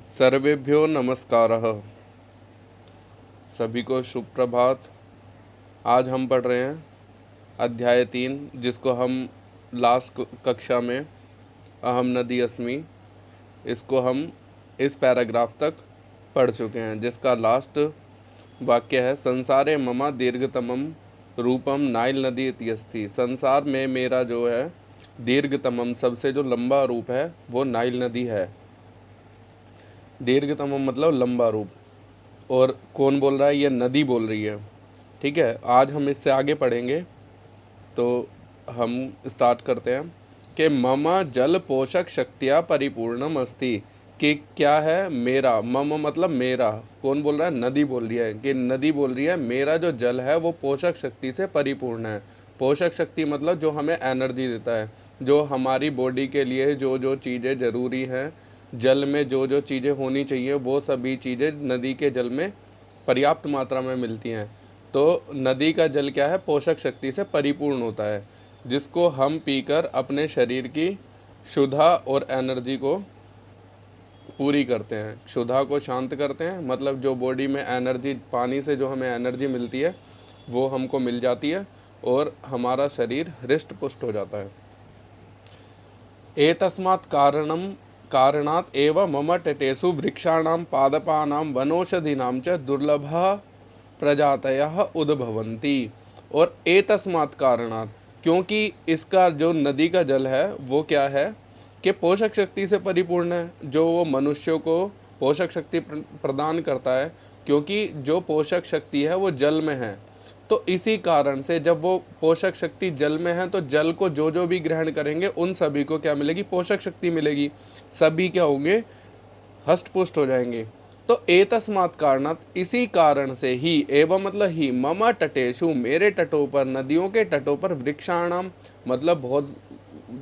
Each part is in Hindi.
सर्वेभ्यो नमस्कारः। सभी को शुभ प्रभात। आज हम पढ़ रहे हैं अध्याय 3, जिसको हम लास्ट कक्षा में अहम नदी अस्मि, इसको हम इस पैराग्राफ तक पढ़ चुके हैं, जिसका लास्ट वाक्य है संसारे मम दीर्घतमम रूपम नाइल नदी इति अस्ति। संसार में मेरा जो है दीर्घतमम, सबसे जो लंबा रूप है वो नाइल नदी है। दीर्घतमम मतलब लंबा रूप। और कौन बोल रहा है? ये नदी बोल रही है। ठीक है, आज हम इससे आगे पढ़ेंगे, तो हम स्टार्ट करते हैं कि मम जल पोषक शक्तियाँ परिपूर्णम अस्ति। कि क्या है? मेरा। मम मतलब मेरा। कौन बोल रहा है? नदी बोल रही है। कि नदी बोल रही है मेरा जो जल है वो पोषक शक्ति से परिपूर्ण है। पोषक शक्ति मतलब जो हमें एनर्जी देता है, जो हमारी बॉडी के लिए जो जो चीज़ें ज़रूरी हैं, जल में जो जो चीज़ें होनी चाहिए वो सभी चीज़ें नदी के जल में पर्याप्त मात्रा में मिलती हैं। तो नदी का जल क्या है? पोषक शक्ति से परिपूर्ण होता है, जिसको हम पीकर अपने शरीर की क्षुधा और एनर्जी को पूरी करते हैं। क्षुधा को शांत करते हैं, मतलब जो बॉडी में एनर्जी, पानी से जो हमें एनर्जी मिलती है वो हमको मिल जाती है और हमारा शरीर हृष्ट पुष्ट हो जाता है। एतस्मात् कारणात् एव मम तटेषु वृक्षाणां पादपानां वनौषधीनां च दुर्लभः प्रजातयः उद्भवन्ति। और एतस्मात् कारणात्, क्योंकि इसका जो नदी का जल है वो क्या है कि पोषक शक्ति से परिपूर्ण है, जो वो मनुष्यों को पोषक शक्ति प्रदान करता है। क्योंकि जो पोषक शक्ति है वो जल में है, तो इसी कारण से जब वो पोषक शक्ति जल में है तो जल को जो जो भी ग्रहण करेंगे उन सभी को क्या मिलेगी? पोषक शक्ति मिलेगी। सभी क्या होंगे? हष्ट पुष्ट हो जाएंगे। तो एतस्मात् कारणात्, इसी कारण से ही, एवं मतलब ही, मम तटेषु, मेरे तटों पर, नदियों के तटों पर, वृक्षाणाम मतलब बहुत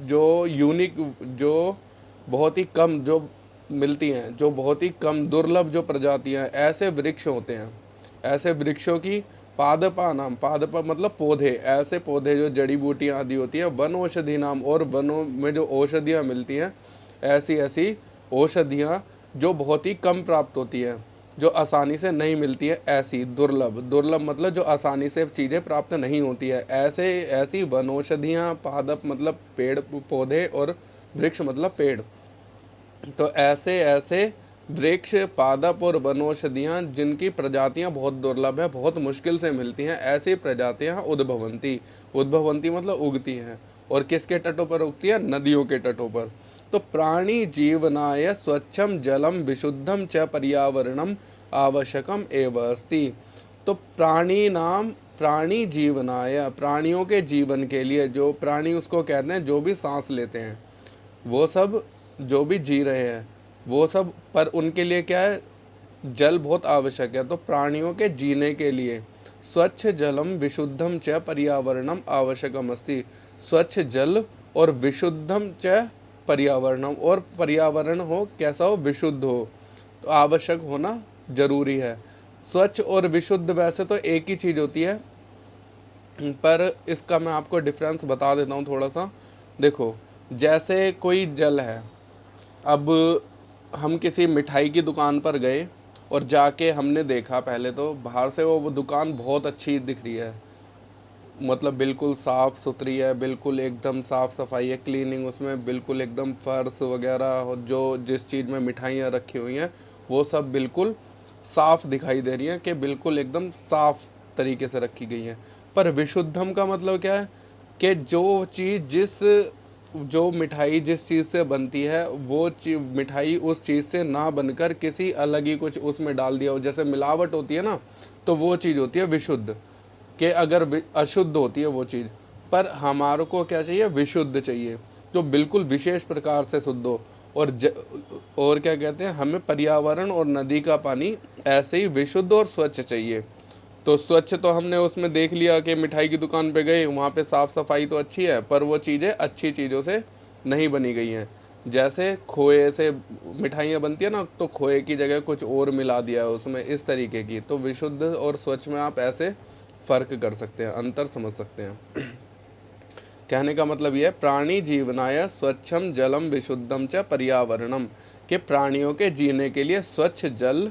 जो यूनिक, जो बहुत ही कम जो मिलती हैं, जो बहुत ही कम दुर्लभ जो प्रजातियां, ऐसे वृक्ष होते हैं। ऐसे वृक्षों की पादपा नाम, पादपा मतलब पौधे, ऐसे पौधे जो जड़ी बूटियां आदि होती हैं, वन औषधि नाम, और वनों में जो औषधियाँ मिलती हैं, ऐसी ऐसी औषधियाँ जो बहुत ही कम प्राप्त होती हैं, जो आसानी से नहीं मिलती है, ऐसी दुर्लभ। दुर्लभ मतलब जो आसानी से चीज़ें प्राप्त नहीं होती है, ऐसे ऐसी वनौषधियाँ, पादप मतलब पेड़ पौधे, और वृक्ष मतलब पेड़। तो ऐसे ऐसे वृक्ष, पादप और वनौषधियाँ जिनकी प्रजातियाँ बहुत दुर्लभ है, बहुत मुश्किल से मिलती हैं, ऐसी प्रजातियाँ उद्भवंती। उद्भवंती मतलब उगती हैं। और किसके तटों पर उगती है? नदियों के तटों पर। तो प्राणी जीवनाय स्वच्छम जलम विशुद्धम च पर्यावरणम आवश्यकम एव अस्ति। तो प्राणी जीवनाय, प्राणियों के जीवन के लिए, जो प्राणी उसको कहते हैं जो भी सांस लेते हैं, वो सब जो भी जी रहे हैं वो सब, पर उनके लिए क्या है? जल बहुत आवश्यक है। तो प्राणियों के जीने के लिए स्वच्छ जलम विशुद्धम च पर्यावरणम आवश्यकम अस्ति। स्वच्छ जल और विशुद्धम च पर्यावरणम, और पर्यावरण हो कैसा हो? विशुद्ध हो। तो आवश्यक होना जरूरी है। स्वच्छ और विशुद्ध वैसे तो एक ही चीज़ होती है, पर इसका मैं आपको डिफरेंस बता देता हूँ थोड़ा सा। देखो, जैसे कोई जल है, अब हम किसी मिठाई की दुकान पर गए और जाके हमने देखा, पहले तो बाहर से वो दुकान बहुत अच्छी दिख रही है, मतलब बिल्कुल साफ़ सुथरी है, बिल्कुल एकदम साफ़ सफाई है, क्लीनिंग उसमें बिल्कुल एकदम फर्श वगैरह, जो जिस चीज़ में मिठाइयाँ रखी हुई हैं वो सब बिल्कुल साफ़ दिखाई दे रही हैं, कि बिल्कुल एकदम साफ़ तरीके से रखी गई हैं। पर विशुद्धम का मतलब क्या है? कि जो चीज़, जो मिठाई जिस चीज़ से बनती है, वो मिठाई उस चीज़ से ना बनकर किसी अलग ही कुछ उसमें डाल दिया हो, जैसे मिलावट होती है ना, तो वो चीज़ होती है विशुद्ध। कि अगर अशुद्ध होती है वो चीज़, पर हमारे को क्या चाहिए? विशुद्ध चाहिए, जो बिल्कुल विशेष प्रकार से शुद्ध हो। और क्या कहते हैं, हमें पर्यावरण और नदी का पानी ऐसे ही विशुद्ध और स्वच्छ चाहिए। तो स्वच्छ तो हमने उसमें देख लिया कि मिठाई की दुकान पे गए, वहाँ पे साफ़ सफाई तो अच्छी है, पर वो चीज़ें अच्छी चीज़ों से नहीं बनी गई हैं। जैसे खोए से मिठाइयाँ बनती है ना, तो खोए की जगह कुछ और मिला दिया है उसमें, इस तरीके की। तो विशुद्ध और स्वच्छ में आप ऐसे फ़र्क कर सकते हैं, अंतर समझ सकते हैं। कहने का मतलब यह है, प्राणी जीवनाय स्वच्छम जलम विशुद्धम च पर्यावरणम, कि प्राणियों के जीने के लिए स्वच्छ जल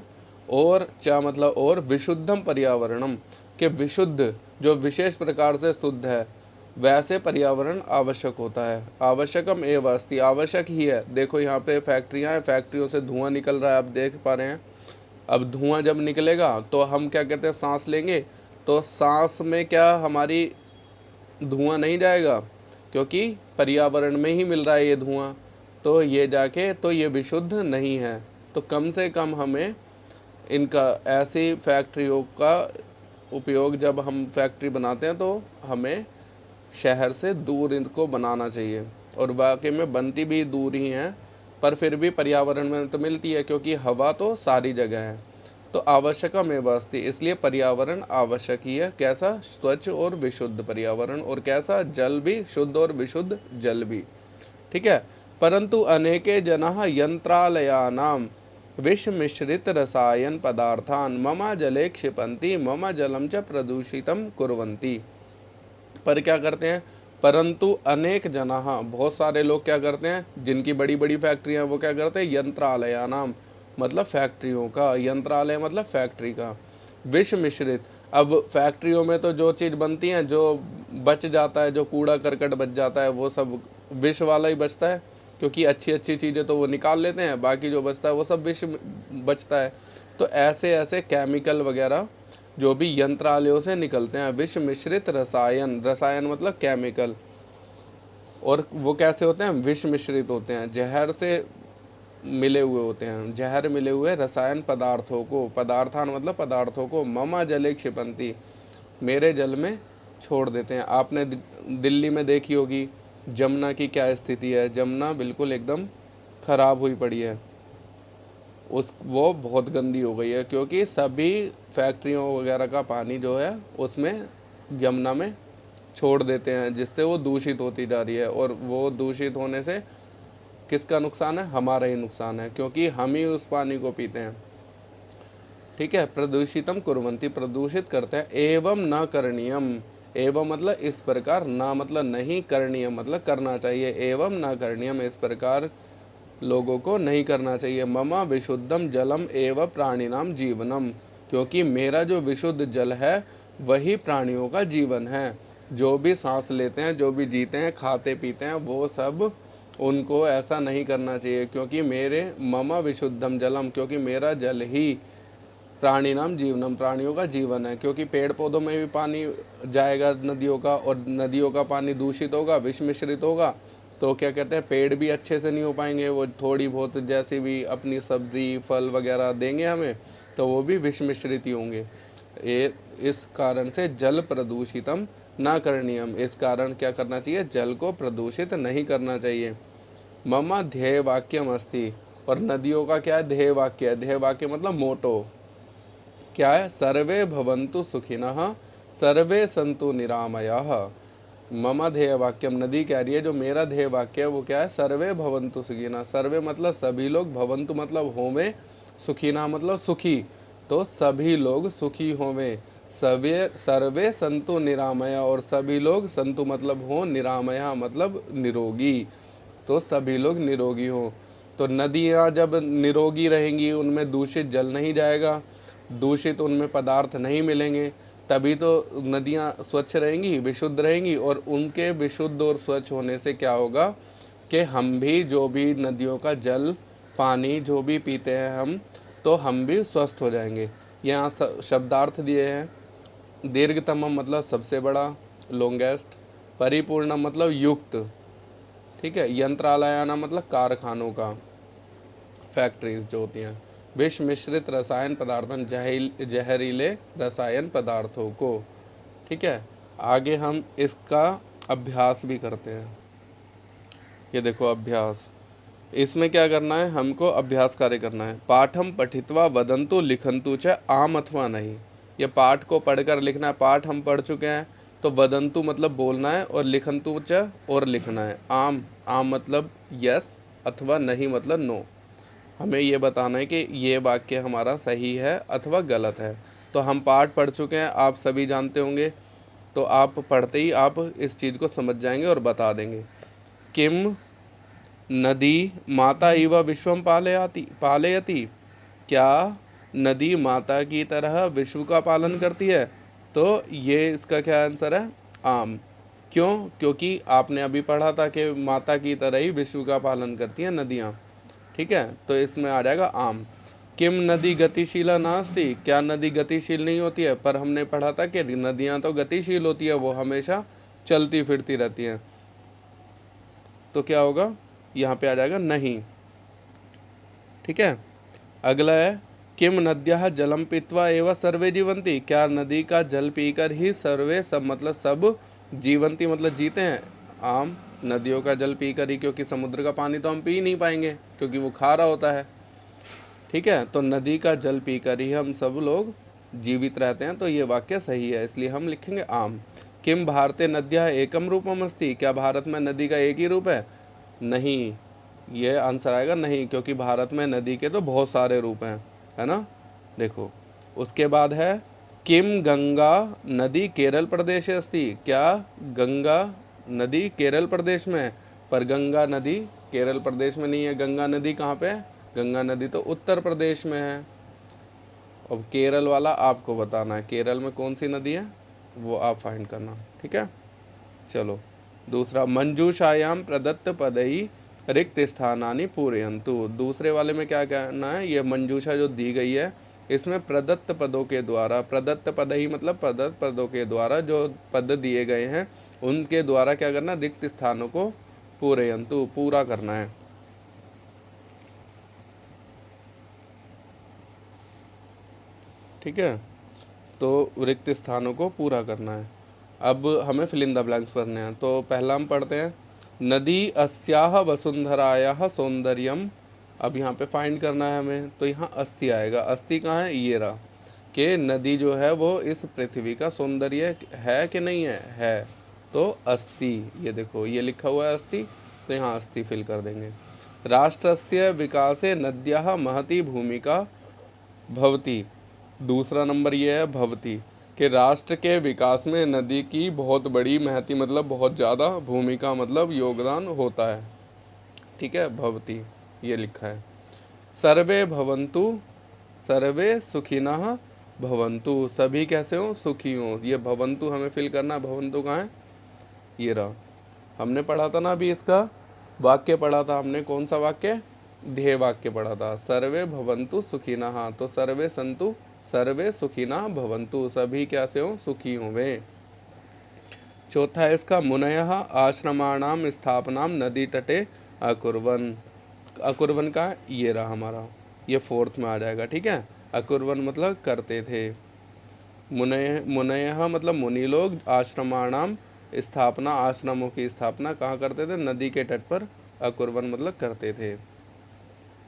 और क्या मतलब और विशुद्धम पर्यावरणम, के विशुद्ध जो विशेष प्रकार से शुद्ध है वैसे पर्यावरण आवश्यक होता है। आवश्यकम एवं अस्ति, आवश्यक ही है। देखो यहाँ पे फैक्ट्रियाँ हैं, फैक्ट्रियों से धुआं निकल रहा है, आप देख पा रहे हैं। अब धुआं जब निकलेगा तो हम क्या कहते हैं, सांस लेंगे, तो सांस में क्या हमारी धुआं नहीं जाएगा, क्योंकि पर्यावरण में ही मिल रहा है ये धुआं, तो ये जाके तो ये विशुद्ध नहीं है। तो कम से कम हमें इनका ऐसी फैक्ट्रियों का उपयोग, जब हम फैक्ट्री बनाते हैं तो हमें शहर से दूर इनको बनाना चाहिए। और वाकई में बनती भी दूर ही हैं, पर फिर भी पर्यावरण में तो मिलती है, क्योंकि हवा तो सारी जगह है। तो आवश्यकम एवं अस्ति, इसलिए पर्यावरण आवश्यक ही है। कैसा? स्वच्छ और विशुद्ध पर्यावरण, और कैसा? जल भी शुद्ध और विशुद्ध जल भी। ठीक है। परंतु अनेके जनाः यंत्रालयानां विष मिश्रित रसायन पदार्थान मम जले क्षिपन्ति मम जलम च प्रदूषितम कुर्वन्ति। पर क्या करते हैं? परंतु अनेक जनाः, बहुत सारे लोग क्या करते हैं, जिनकी बड़ी बड़ी फैक्ट्रियां, वो क्या करते हैं, यंत्रालयानाम मतलब फैक्ट्रियों का, यंत्रालय मतलब फैक्ट्री का, विष मिश्रित। अब फैक्ट्रियों में तो जो चीज़ बनती है, जो बच जाता है, जो कूड़ा करकट बच जाता है, वो सब विष वाला ही बचता है, क्योंकि अच्छी अच्छी चीज़ें तो वो निकाल लेते हैं, बाकी जो बचता है वो सब विष बचता है। तो ऐसे ऐसे केमिकल वगैरह जो भी यंत्रालयों से निकलते हैं, विष मिश्रित रसायन, रसायन मतलब केमिकल, और वो कैसे होते हैं, विष मिश्रित होते हैं, जहर से मिले हुए होते हैं, जहर मिले हुए रसायन पदार्थों को, पदार्थान मतलब पदार्थों को, मम जले क्षिपन्ति मेरे जल में छोड़ देते हैं। आपने दिल्ली में देखी होगी जमुना की क्या स्थिति है, जमुना बिल्कुल एकदम खराब हुई पड़ी है, वो बहुत गंदी हो गई है, क्योंकि सभी फैक्ट्रियों वगैरह का पानी जो है उसमें यमुना में छोड़ देते हैं, जिससे वो दूषित होती जा रही है। और वो दूषित होने से किसका नुकसान है? हमारा ही नुकसान है, क्योंकि हम ही उस पानी को पीते हैं। ठीक है। प्रदूषितम कुर्वन्ति, प्रदूषित करते हैं। एवं न करणीयम, एवं मतलब इस प्रकार, ना मतलब नहीं, करणीयम मतलब करना चाहिए। एवं न करणीयम, इस प्रकार लोगों को नहीं करना चाहिए। मम विशुद्धम जलम एव प्राणिनाम जीवनम, क्योंकि मेरा जो विशुद्ध जल है वही प्राणियों का जीवन है। जो भी सांस लेते हैं, जो भी जीते हैं, खाते पीते हैं, वो सब उनको ऐसा नहीं करना चाहिए, क्योंकि मेरे मम विशुद्धम जलम, क्योंकि मेरा जल ही प्राणिनाम जीवनम प्राणियों का जीवन है। क्योंकि पेड़ पौधों में भी पानी जाएगा नदियों का, और नदियों का पानी दूषित होगा, विष मिश्रित होगा, तो क्या कहते हैं, पेड़ भी अच्छे से नहीं हो पाएंगे। वो थोड़ी बहुत जैसी भी अपनी सब्जी फल वगैरह देंगे हमें, तो वो भी विष मिश्रित ही होंगे। इस कारण से जल प्रदूषितम ना करणीयम, इस कारण क्या करना चाहिए, जल को प्रदूषित नहीं करना चाहिए। मम ध्येय वाक्यम अस्ति, और नदियों का क्या है, ध्येय वाक्य है। ध्येय वाक्य मतलब मोटो क्या है, सर्वे भवन्तु सुखिनः सर्वे सन्तु निरामयाः। मम ध्येय वाक्यम, नदी कह रही है जो मेरा ध्येय वाक्य है वो क्या है, सर्वे भवन्तु सुखिनः। सर्वे मतलब सभी लोग, भवन्तु मतलब होवे, सुखिनः मतलब सुखी, तो सभी लोग सुखी होवे। सर्वे संतु निरामया, और सभी लोग, संतु मतलब हो, निरामया मतलब निरोगी, तो सभी लोग निरोगी हो। तो नदियाँ जब निरोगी रहेंगी, उनमें दूषित जल नहीं जाएगा, दूषित उनमें पदार्थ नहीं मिलेंगे, तभी तो नदियाँ स्वच्छ रहेंगी, विशुद्ध रहेंगी। और उनके विशुद्ध और स्वच्छ होने से क्या होगा कि हम भी जो भी नदियों का जल पानी जो भी पीते हैं हम, तो हम भी स्वस्थ हो जाएंगे। यहाँ शब्दार्थ दिए हैं। दीर्घतम मतलब सबसे बड़ा, लॉन्गेस्ट। परिपूर्ण मतलब युक्त। ठीक है। यंत्रालयाना मतलब कारखानों का, फैक्ट्रीज जो होती हैं। विष मिश्रित रसायन पदार्थन, जहरीले रसायन पदार्थों को। ठीक है। आगे हम इसका अभ्यास भी करते हैं। ये देखो अभ्यास, इसमें क्या करना है, हमको अभ्यास कार्य करना है। पाठम पठित्वा वदंतु लिखंतु च आम अथवा नहीं। ये पाठ को पढ़कर लिखना है। पाठ हम पढ़ चुके हैं, तो वदंतु मतलब बोलना है, और लिखंतु च और लिखना है। आम, आम मतलब यस, अथवा नहीं मतलब नो। हमें ये बताना है कि ये वाक्य हमारा सही है अथवा गलत है। तो हम पाठ पढ़ चुके हैं, आप सभी जानते होंगे, तो आप पढ़ते ही आप इस चीज़ को समझ जाएंगे और बता देंगे। किम नदी माता इव विश्वम पालयति, क्या नदी माता की तरह विश्व का पालन करती है? तो ये इसका क्या आंसर है? आम। क्यों? क्योंकि आपने अभी पढ़ा था कि माता की तरह ही विश्व का पालन करती हैं नदियाँ। ठीक है, तो इसमें आ जाएगा आम। किम नदी गतिशीला नास्ति, क्या नदी गतिशील नहीं होती है? पर हमने पढ़ा था कि नदियाँ तो गतिशील होती है, वो हमेशा चलती फिरती रहती हैं। तो क्या होगा? यहाँ पे आ जाएगा नहीं। ठीक है, अगला है किम नद्यः जलम पीत्वा एवं सर्वे जीवंती, क्या नदी का जल पीकर ही सर्वे सब मतलब सब जीवंती मतलब जीते हैं? आम। नदियों का जल पीकर ही, क्योंकि समुद्र का पानी तो हम पी नहीं पाएंगे क्योंकि वो खारा होता है। ठीक है, तो नदी का जल पीकर ही हम सब लोग जीवित रहते हैं, तो ये वाक्य सही है, इसलिए हम लिखेंगे आम। किम भारते नद्यः एकम रूपम अस्ति, क्या भारत में नदी का एक ही रूप है? नहीं, ये आंसर आएगा नहीं, क्योंकि भारत में नदी के तो बहुत सारे रूप हैं, है ना। देखो, उसके बाद है किम गंगा नदी केरल प्रदेश अस्ति, क्या गंगा नदी केरल प्रदेश में है? पर गंगा नदी केरल प्रदेश में नहीं है। गंगा नदी कहाँ पे है? गंगा नदी तो उत्तर प्रदेश में है। अब केरल वाला आपको बताना है, केरल में कौन सी नदी है वो आप फाइंड करना। ठीक है, चलो दूसरा, मंजूषायाम प्रदत्त पदई रिक्त स्थानानि पूरयन्तु, दूसरे वाले में क्या कहना है? ये मंजूषा जो दी गई है इसमें प्रदत्त पदों के द्वारा, प्रदत्त पद ही मतलब प्रदत्त पदों के द्वारा जो पद दिए गए हैं उनके द्वारा क्या करना? रिक्त स्थानों को पूरयन्तु पूरा करना है। ठीक है, तो रिक्त स्थानों को पूरा करना है। अब हमें फिल इन द ब्लैंक्स भरने हैं। तो पहला हम पढ़ते हैं नदी अस्याह वसुंधरायाः सौंदर्यम। अब यहाँ पे फाइंड करना है हमें, तो यहाँ अस्थि आएगा। अस्थि कहाँ है? ये रहा, कि नदी जो है वो इस पृथ्वी का सौंदर्य है कि नहीं है? है, तो अस्थि। ये देखो, ये लिखा हुआ है अस्थि, तो यहाँ अस्थि फिल कर देंगे। राष्ट्रस्य विकासे नद्याः महती भूमिका भवती, दूसरा नंबर ये है भवती, कि राष्ट्र के विकास में नदी की बहुत बड़ी महती मतलब बहुत ज़्यादा, भूमिका मतलब योगदान होता है। ठीक है, भवती ये लिखा है। सर्वे भवन्तु, सर्वे सुखिनः भवन्तु, सभी कैसे हो? सुखी हो। ये भवन्तु हमें फिल करना। भवन्तु कहाँ है? ये रहा, हमने पढ़ा था ना अभी, इसका वाक्य पढ़ा था हमने। कौन सा वाक्य? ध्येय वाक्य पढ़ा था, सर्वे भवन्तु सुखिनः। तो सर्वे संतु, सर्वे सुखिनः भवन्तु, सभी कैसे हो? सुखी होवे। चौथा है इसका, मुनयः आश्रमाणाम स्थापनाम नदी तटे अकुर्वन। अकुर्वन का ये रहा हमारा, ये फोर्थ में आ जाएगा। ठीक है, अकुर्वन मतलब करते थे। मुनयः मतलब मुनि लोग, आश्रमाणाम स्थापना, आश्रमों की स्थापना कहाँ करते थे? नदी के तट पर। अकुर्वन मतलब करते थे।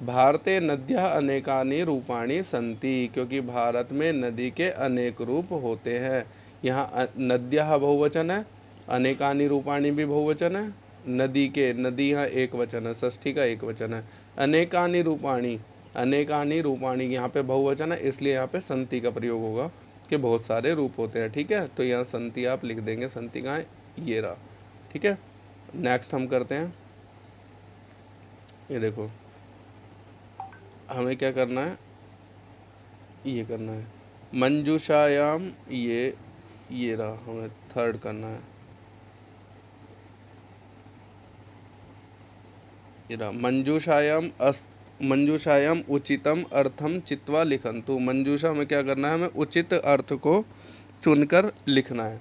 भारते नद्यः अनेकानि रूपाणि सन्ति, क्योंकि भारत में नदी के अनेक रूप होते हैं। यहाँ नद्यः बहुवचन है, अनेकानि रूपाणि भी बहुवचन है। नदी के, नदी यहाँ एक वचन है, षष्ठी का एक वचन है। अनेकानि रूपाणि, अनेकानि रूपाणि यहाँ पे बहुवचन है, इसलिए यहाँ पे संति का प्रयोग होगा कि बहुत सारे रूप होते हैं। ठीक है, तो यहाँ संति आप लिख देंगे। संति कहाँ है? ये रहा। ठीक है, नेक्स्ट हम करते हैं, ये देखो हमें क्या करना है? ये करना है मंजूषायाम, ये रहा, हमें थर्ड करना है। ये रहा, मंजूषायाम उचितम अर्थम चित्वा लिखन्तु। मंजूषा में क्या करना है? हमें उचित अर्थ को चुनकर लिखना है।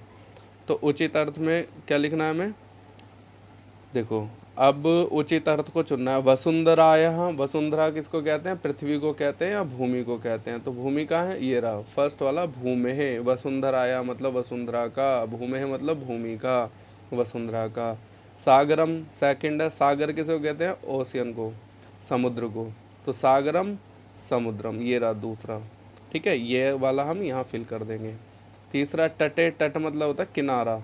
तो उचित अर्थ में क्या लिखना है हमें? देखो, अब उचित अर्थ को चुनना है। वसुंधरायः, वसुंधरा किसको कहते हैं? पृथ्वी को कहते हैं या भूमि को कहते हैं? तो भूमि का है, ये रहा फर्स्ट वाला, भूमेः। वसुंधराया मतलब वसुंधरा का, भूमेः मतलब भूमि का, वसुंधरा का। सागरम सेकंड है, सागर किसको कहते हैं? ओशियन को, समुद्र को। तो सागरम समुद्रम, ये रहा दूसरा। ठीक है, ये वाला हम यहाँ फिल कर देंगे। तीसरा तटे, तट मतलब होता है किनारा,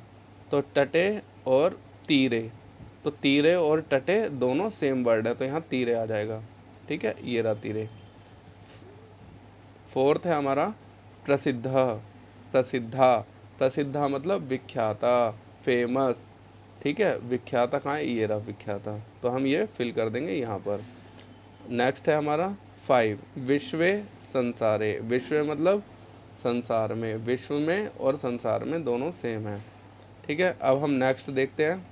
तो तटे और तीरे, तो तीरे और तटे दोनों सेम वर्ड है, तो यहाँ तीरे आ जाएगा। ठीक है, ये रहा तीरे। फोर्थ है हमारा प्रसिद्ध, प्रसिद्धा, प्रसिद्धा मतलब विख्याता, फेमस। ठीक है, विख्याता कहाँ है, ये रहा विख्याता, तो हम ये फिल कर देंगे यहाँ पर। नेक्स्ट है हमारा 5, विश्वे संसारे। विश्व मतलब संसार में, विश्व में और संसार में दोनों सेम है। ठीक है, अब हम नेक्स्ट देखते हैं।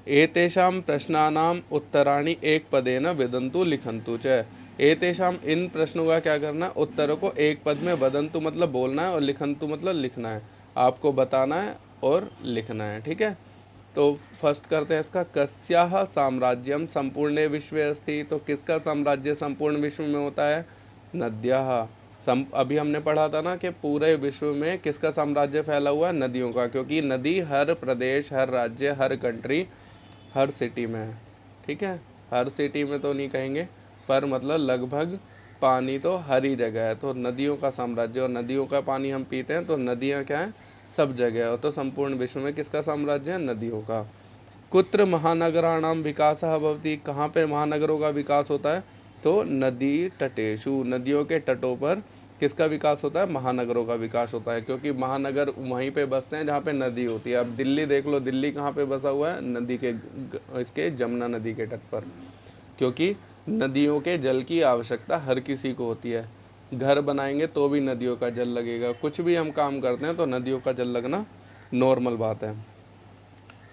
एतेषां प्रश्नानाम उत्तराणि एक पदेन वदन्तु लिखन्तु च। एतेषाम इन प्रश्नों का क्या करना है, उत्तरों को एक पद में, वदन्तु मतलब बोलना है और लिखन्तु मतलब लिखना है, आपको बताना है और लिखना है। ठीक है, तो फर्स्ट करते हैं इसका, कस्याः साम्राज्यम संपूर्णे विश्वे अस्ति। तो किसका साम्राज्य संपूर्ण विश्व में होता है, नद्याः। अभी हमने पढ़ा था ना कि पूरे विश्व में किसका साम्राज्य फैला हुआ है, नदियों का, क्योंकि नदी हर प्रदेश, हर राज्य, हर कंट्री, हर सिटी में है। ठीक है, हर सिटी में तो नहीं कहेंगे, पर मतलब लगभग पानी तो हर ही जगह है, तो नदियों का साम्राज्य, और नदियों का पानी हम पीते हैं, तो नदियाँ क्या हैं, सब जगह है। तो संपूर्ण विश्व में किसका साम्राज्य है, नदियों का। कुत्र महानगराणाम विकासः भवति। कहाँ पे महानगरों का विकास होता है, तो नदी तटेषु, नदियों के तटों पर किसका विकास होता है, महानगरों का विकास होता है, क्योंकि महानगर वहीं पे बसते हैं जहाँ पे नदी होती है। अब दिल्ली देख लो, दिल्ली कहाँ पे बसा हुआ है, नदी के इसके जमुना नदी के तट पर, क्योंकि नदियों के जल की आवश्यकता हर किसी को होती है। घर बनाएंगे तो भी नदियों का जल लगेगा, कुछ भी हम काम करते हैं तो नदियों का जल लगना नॉर्मल बात है।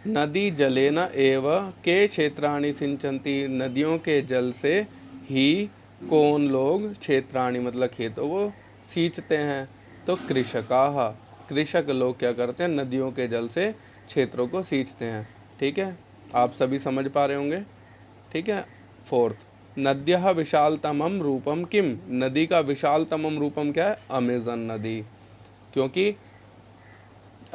नदी जलेन एव के क्षेत्राणि सिंचन्ति। नदियों के जल से ही कौन लोग क्षेत्राणि मतलब खेतों को सींचते हैं, तो कृषकाः। कृषक लोग क्या करते हैं, नदियों के जल से क्षेत्रों को सींचते हैं। ठीक है, आप सभी समझ पा रहे होंगे। ठीक है, 4th, नद्यः विशालतमं रूपम किम। नदी का विशालतमम रूपम क्या है, अमेजन नदी, क्योंकि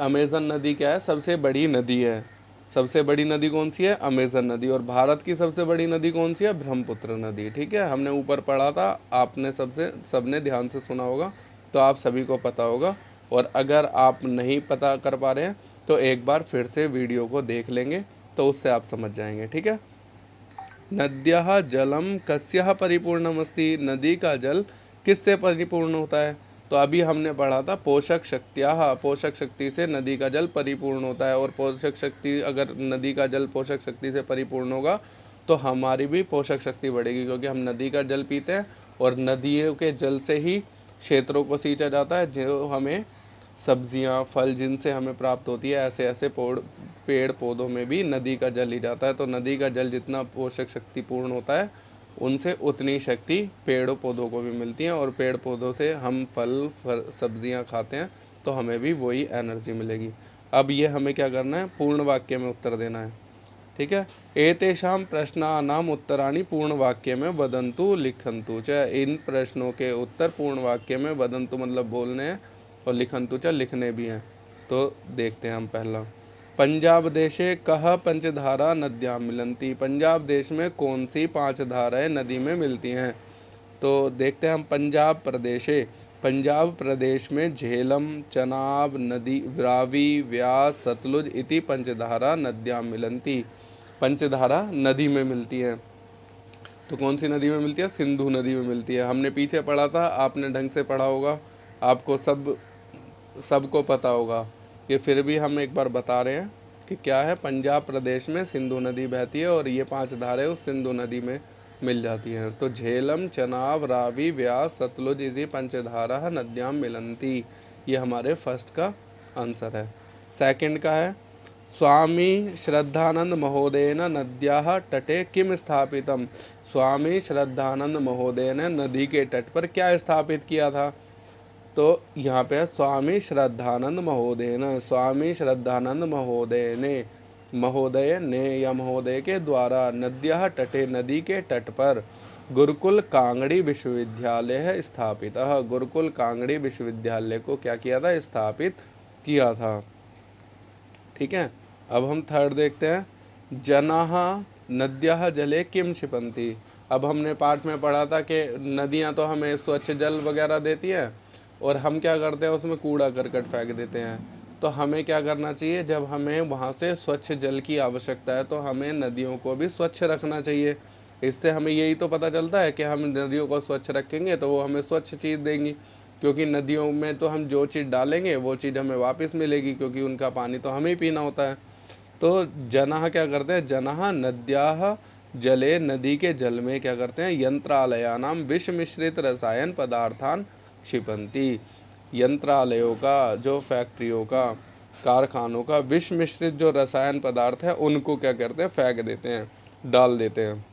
अमेजन नदी क्या है, सबसे बड़ी नदी है। सबसे बड़ी नदी कौन सी है, अमेजन नदी। और भारत की सबसे बड़ी नदी कौन सी है, ब्रह्मपुत्र नदी। ठीक है, हमने ऊपर पढ़ा था, आपने सबने ध्यान से सुना होगा, तो आप सभी को पता होगा। और अगर आप नहीं पता कर पा रहे हैं तो एक बार फिर से वीडियो को देख लेंगे, तो उससे आप समझ जाएंगे। ठीक है, नद्यः जलम कस्यः परिपूर्णमस्ति। नदी का जल किससे परिपूर्ण होता है, तो अभी हमने पढ़ा था पोषक शक्तियाः। पोषक शक्ति से नदी का जल परिपूर्ण होता है, और पोषक शक्ति, अगर नदी का जल पोषक शक्ति से परिपूर्ण होगा तो हमारी भी पोषक शक्ति बढ़ेगी, क्योंकि हम नदी का जल पीते हैं और नदियों के जल से ही क्षेत्रों को सींचा जाता है, जो हमें सब्जियां, फल जिनसे हमें प्राप्त होती है। ऐसे ऐसे पेड़ पौधों में भी नदी का जल ही जाता है। तो नदी का जल जितना पोषक शक्ति पूर्ण होता है, उनसे उतनी शक्ति पेड़ों पौधों को भी मिलती है, और पेड़ पौधों से हम फल सब्जियां खाते हैं तो हमें भी वही एनर्जी मिलेगी। अब ये हमें क्या करना है, पूर्ण वाक्य में उत्तर देना है। ठीक है, एतेषां प्रश्नानाम उत्तराणि पूर्ण वाक्य में वदन्तु लिखन्तु च। इन प्रश्नों के उत्तर पूर्ण वाक्य में, वदन्तु मतलब बोलने हैं, और लिखन्तु च लिखने भी हैं। तो देखते हैं हम पहला, पंजाब देशे कह पंचधारा नद्यां मिलन्ति। पंजाब देश में कौन सी 5 धाराएं नदी में मिलती हैं, तो देखते हैं हम। पंजाब प्रदेशे, पंजाब प्रदेश में झेलम, चनाब नदी, रावी, व्यास, सतलुज इति पंचधारा नद्यां मिलन्ति। पंचधारा नदी में मिलती है, तो कौन सी नदी में मिलती है, सिंधु नदी में मिलती है। हमने पीछे पढ़ा था, आपने ढंग से पढ़ा होगा, आपको सबको पता होगा। ये फिर भी हम एक बार बता रहे हैं कि क्या है, पंजाब प्रदेश में सिंधु नदी बहती है, और ये 5 धाराएं उस सिंधु नदी में मिल जाती हैं। तो झेलम, चनाब, रावी, व्यास, सतलुज इति पंचधारा नद्यां मिलन्ति। ये हमारे फर्स्ट का आंसर है। सेकंड का है, स्वामी श्रद्धानंद महोदयेन नद्याः तटे किम स्थापितम। स्वामी श्रद्धानंद महोदय ने नदी के तट पर क्या स्थापित किया था, तो यहाँ पे है स्वामी श्रद्धानंद महोदय ने। स्वामी श्रद्धानंद महोदय ने या महोदय के द्वारा नद्याः तटे, नदी के तट पर गुरुकुल कांगड़ी विश्वविद्यालय है स्थापित। गुरुकुल कांगड़ी विश्वविद्यालय को क्या किया था, स्थापित किया था। ठीक है, अब हम थर्ड देखते हैं, जनाः नद्याः जले किम क्षिपन्ति। अब हमने पाठ में पढ़ा था कि नदियाँ तो हमें स्वच्छ जल वगैरह देती हैं, और हम क्या करते हैं, उसमें कूड़ा करकट फेंक देते हैं। तो हमें क्या करना चाहिए, जब हमें वहाँ से स्वच्छ जल की आवश्यकता है तो हमें नदियों को भी स्वच्छ रखना चाहिए। इससे हमें यही तो पता चलता है कि हम नदियों को स्वच्छ रखेंगे तो वो हमें स्वच्छ चीज़ देंगी, क्योंकि नदियों में तो हम जो चीज़ डालेंगे वो चीज़ हमें वापस मिलेगी, क्योंकि उनका पानी तो हमें ही पीना होता है। तो जनः क्या करते हैं, जनः नद्याः जले, नदी के जल में क्या करते हैं, यंत्रालयानां विष मिश्रित रसायन पदार्थान क्षिपन्ति। यंत्रालयों का, जो फैक्ट्रियों का, कारखानों का विष मिश्रित जो रसायन पदार्थ है उनको क्या करते हैं, फेंक देते हैं, डाल देते हैं।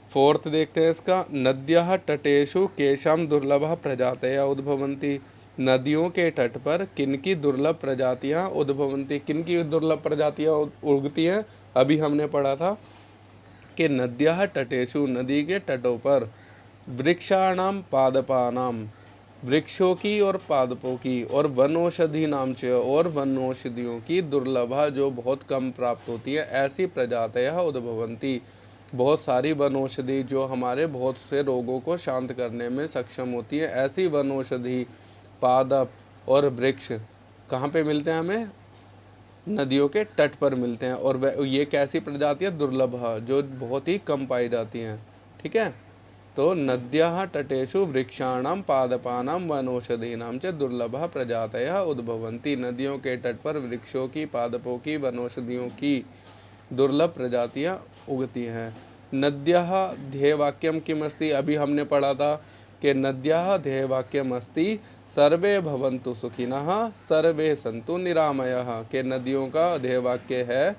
फोर्थ देखते हैं इसका, नद्यः तटेषु केषां दुर्लभः प्रजातयः उद्भवन्ति। नदियों के तट पर किनकी दुर्लभ प्रजातियां उद्भवन्ति, किनकी दुर्लभ प्रजातियां उगती हैं। अभी हमने पढ़ा था कि नद्यः तटेषु, नदी के तटों पर, वृक्षाणां पादपानां, वृक्षों की और पादपों की, और वनौषधि नाम च, और वनौषधियों की, दुर्लभा जो बहुत कम प्राप्त होती है, ऐसी प्रजातयः उद्भवन्ति। बहुत सारी वनौषधि जो हमारे बहुत से रोगों को शांत करने में सक्षम होती है, ऐसी वनौषधि, पादप और वृक्ष कहाँ पे मिलते हैं हमें, नदियों के तट पर मिलते हैं। और ये कैसी प्रजातियाँ, दुर्लभ, जो बहुत ही कम पाई जाती हैं। ठीक है, तो नद्याः तटेषु वृक्षाणां पादपानां वनौषधीनां च दुर्लभः प्रजातयः उद्भवन्ति। नदियों के तट पर वृक्षों की, पादपों की, वनौषधियों की दुर्लभ प्रजातियाँ उगती हैं। नद्यः ध्येयवाक्यम किम अस्ति, अभी हमने पढ़ा था कि नद्यः ध्येयवाक्यम अस्ति सर्वे भवन्तु सुखिनः सर्वे सन्तु निरामयः। के नदियों का ध्येयवाक्य है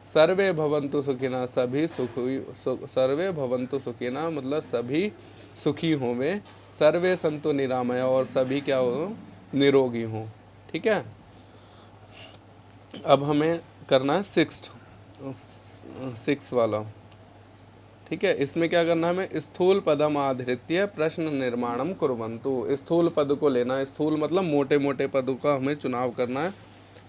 सर्वे भवन्तु सुखिनः, सभी सर्वे भवन्तु सुखिनः मतलब सभी सुखी हों, सर्वे सन्तु निरामय, और सभी क्या हो, निरोगी हों। ठीक है, अब हमें करना है सिक्स वाला। ठीक है, इसमें क्या करना है, हमें स्थूल पदम आधृत्य प्रश्न निर्माणम कुर्वन्तु। स्थूल पद को लेना है, स्थूल मतलब मोटे मोटे पदों का हमें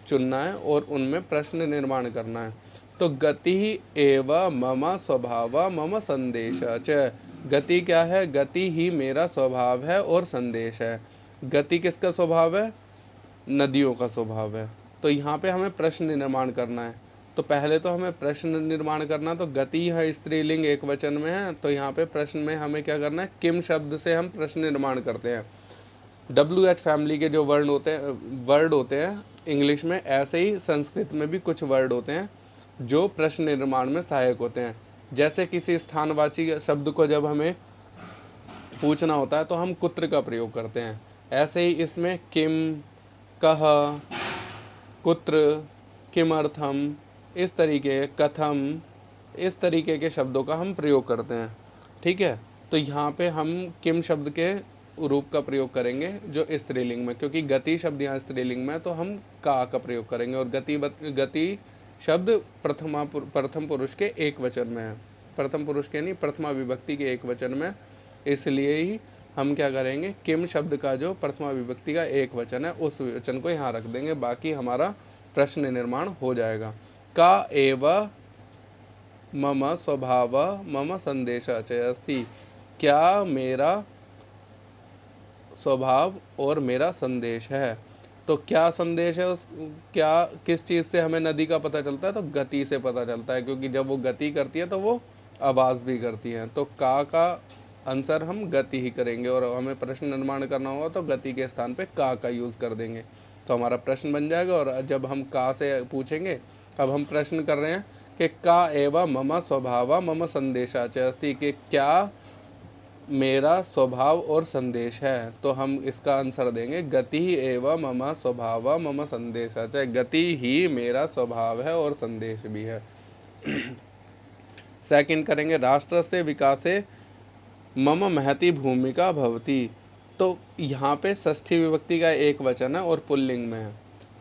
चुनना है और उनमें प्रश्न निर्माण करना है। तो गति एव मम स्वभाव मम संदेश च। गति क्या है, गति ही मेरा स्वभाव है और संदेश है। गति किसका स्वभाव है, नदियों का स्वभाव है। तो यहाँ पे हमें प्रश्न निर्माण करना है। तो पहले तो हमें प्रश्न निर्माण करना, तो गति है स्त्रीलिंग एक वचन में है, तो यहाँ पे प्रश्न में हमें क्या करना है, किम शब्द से हम प्रश्न निर्माण करते हैं। WH फैमिली के जो वर्ड होते हैं इंग्लिश में, ऐसे ही संस्कृत में भी कुछ वर्ड होते हैं जो प्रश्न निर्माण में सहायक होते हैं। जैसे किसी स्थानवाची शब्द को जब हमें पूछना होता है तो हम कुत्र का प्रयोग करते हैं, ऐसे ही इसमें किम, कह, कुत्र, किमर्थम, इस तरीके, कथम, इस तरीके के शब्दों का हम प्रयोग करते हैं। ठीक है, तो यहाँ पे हम किम शब्द के रूप का प्रयोग करेंगे जो स्त्रीलिंग में, क्योंकि गति शब्द यहाँ स्त्रीलिंग में, तो हम का प्रयोग करेंगे। और गति शब्द प्रथम पुरुष के एक वचन में है, प्रथम पुरुष के नहीं, प्रथमा विभक्ति के एक वचन में, इसलिए ही हम क्या करेंगे, किम शब्द का जो प्रथमा विभक्ति का एक वचन है उस वचन को यहाँ रख देंगे, बाकी हमारा प्रश्न निर्माण हो जाएगा। का एव मम स्वभाव मम संदेश च अस्ति। क्या मेरा स्वभाव और मेरा संदेश है। तो क्या संदेश है, उस क्या किस चीज़ से हमें नदी का पता चलता है, तो गति से पता चलता है, क्योंकि जब वो गति करती है तो वो आवाज़ भी करती है। तो का आंसर हम गति ही करेंगे, और हमें प्रश्न निर्माण करना होगा तो गति के स्थान पे का यूज़ कर देंगे, तो हमारा प्रश्न बन जाएगा। और जब हम का से पूछेंगे, अब हम प्रश्न कर रहे हैं कि का एव मम स्वभाव मम संदेशा च अस्ति, कि क्या मेरा स्वभाव और संदेश है, तो हम इसका आंसर देंगे गति एव मम स्वभाव मम संदेशा च। गति ही मेरा स्वभाव है और संदेश भी है। सेकंड करेंगे, राष्ट्र से विकासे मम महती भूमिका भवती। तो यहाँ पे षष्ठी विभक्ति का एक वचन है और पुल्लिंग में है।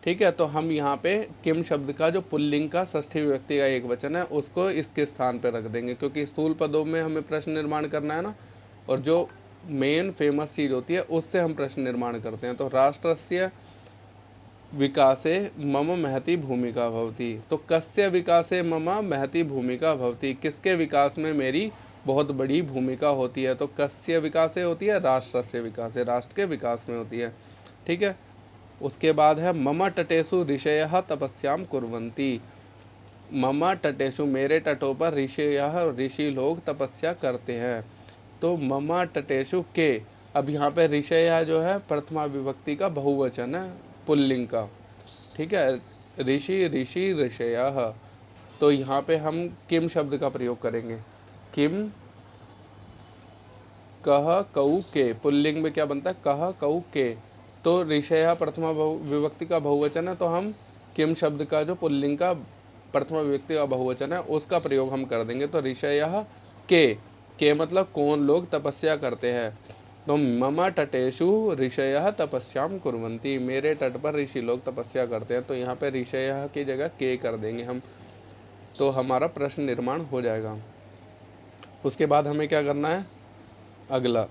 ठीक है, तो हम यहाँ पे किम शब्द का जो पुल्लिंग का षष्ठी विभक्ति का एक वचन है उसको इसके स्थान पे रख देंगे, क्योंकि स्थूल पदों में हमें प्रश्न निर्माण करना है ना, और जो मेन फेमस चीज़ होती है उससे हम प्रश्न निर्माण करते हैं। तो राष्ट्रस्य विकासे मम महती भूमिका भवती। तो कस्य विकासे मम महती भूमिका भवती, किसके विकास में मेरी बहुत बड़ी भूमिका होती है। तो कस्य विकासे होती है, राष्ट्रस्य विकासे, राष्ट्र के विकास में होती है। ठीक है, उसके बाद है मम तटेषु ऋषयः तपस्याम कुर्वन्ति। मम तटेषु, मेरे तटों पर ऋषयः, ऋषि लोग तपस्या करते हैं। तो मम तटेषु के, अब यहाँ पे ऋषयः जो है प्रथमा विभक्ति का बहुवचन है पुल्लिंग का। ठीक है, ऋषि ऋषि ऋषयः। तो यहाँ पे हम किम शब्द का प्रयोग करेंगे। किम कह कऊ के, पुल्लिंग में क्या बनता है, कह कऊ के। तो ऋषयः प्रथमा विभक्ति का बहुवचन है, तो हम किम शब्द का जो पुल्लिंग का प्रथमा विभक्ति का बहुवचन है उसका प्रयोग हम कर देंगे। तो ऋषयः के मतलब कौन लोग तपस्या करते हैं। तो मम तटेषु ऋषयः तपस्याम कुर्वन्ति, मेरे तट पर ऋषि लोग तपस्या करते हैं। तो यहाँ पे ऋषयः की जगह के कर देंगे हम, तो हमारा प्रश्न निर्माण हो जाएगा। उसके बाद हमें क्या करना है, अगला,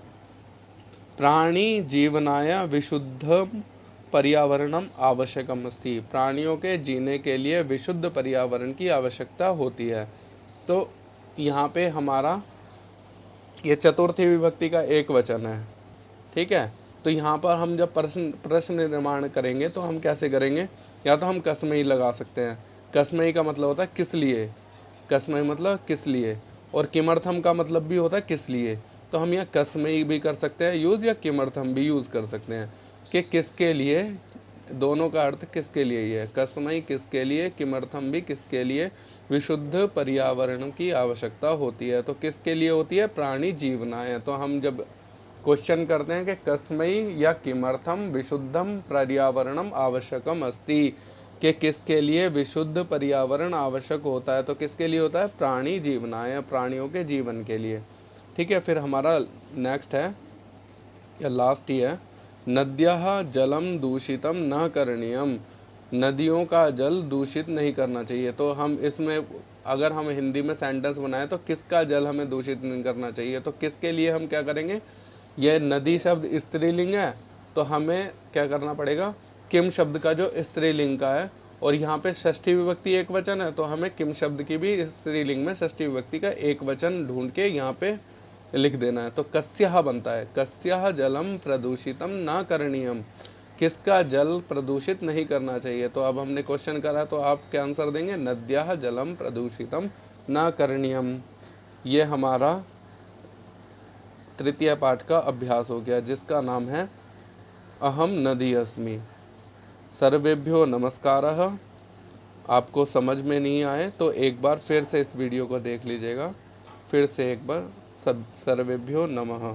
प्राणी जीवनाय विशुद्धम पर्यावरणम आवश्यकम अस्ति। प्राणियों के जीने के लिए विशुद्ध पर्यावरण की आवश्यकता होती है। तो यहाँ पे हमारा ये चतुर्थी विभक्ति का एक वचन है, ठीक है। तो यहाँ पर हम जब प्रश्न निर्माण करेंगे तो हम कैसे करेंगे, या तो हम कस्मई लगा सकते हैं। कस्मई का मतलब होता है किस लिए, कस्मई मतलब किस लिए, और किमर्थम का मतलब भी होता है किस लिए। तो हम यहाँ कस्मई भी कर सकते हैं यूज़, या किमर्थम भी यूज़ कर सकते हैं कि किसके लिए, दोनों का अर्थ किसके लिए ही है। कस्मई किसके लिए, किमर्थम भी किसके लिए, विशुद्ध पर्यावरण की आवश्यकता होती है। तो किसके लिए होती है, प्राणी जीवनाय। तो हम जब क्वेश्चन करते हैं कि कस्मई या किमर्थम विशुद्धम पर्यावरणम आवश्यकम अस्ति, कि किसके लिए विशुद्ध पर्यावरण आवश्यक होता है, तो किसके लिए होता है, प्राणी जीवनाय, प्राणियों के जीवन के लिए, ठीक है। फिर हमारा नेक्स्ट है या लास्ट ही है, नद्यः जलम दूषितम न करणीयम। नदियों का जल दूषित नहीं करना चाहिए। तो हम इसमें अगर हम हिंदी में सेंटेंस बनाए तो किसका जल हमें दूषित नहीं करना चाहिए, तो किसके लिए हम क्या करेंगे, यह नदी शब्द स्त्रीलिंग है तो हमें क्या करना पड़ेगा, किम शब्द का जो स्त्रीलिंग का है, और यहाँ पे षष्ठी विभक्ति एक वचन है तो हमें किम शब्द की भी स्त्रीलिंग में षष्ठी विभक्ति का एक वचन ढूंढ के यहाँ पे लिख देना है। तो कस्यः बनता है, कस्यः जलम प्रदूषितम न करणीयम, किसका जल प्रदूषित नहीं करना चाहिए। तो अब हमने क्वेश्चन करा तो आप क्या आंसर देंगे, नद्यः जलम प्रदूषितम न करणीयम। ये हमारा तृतीय पाठ का अभ्यास हो गया जिसका नाम है अहम नदी अस्मि। सर्वेभ्यो नमस्कारः। आपको समझ में नहीं आए तो एक बार फिर से इस वीडियो को देख लीजिएगा। फिर से एक बार सर्वेभ्यो नमः।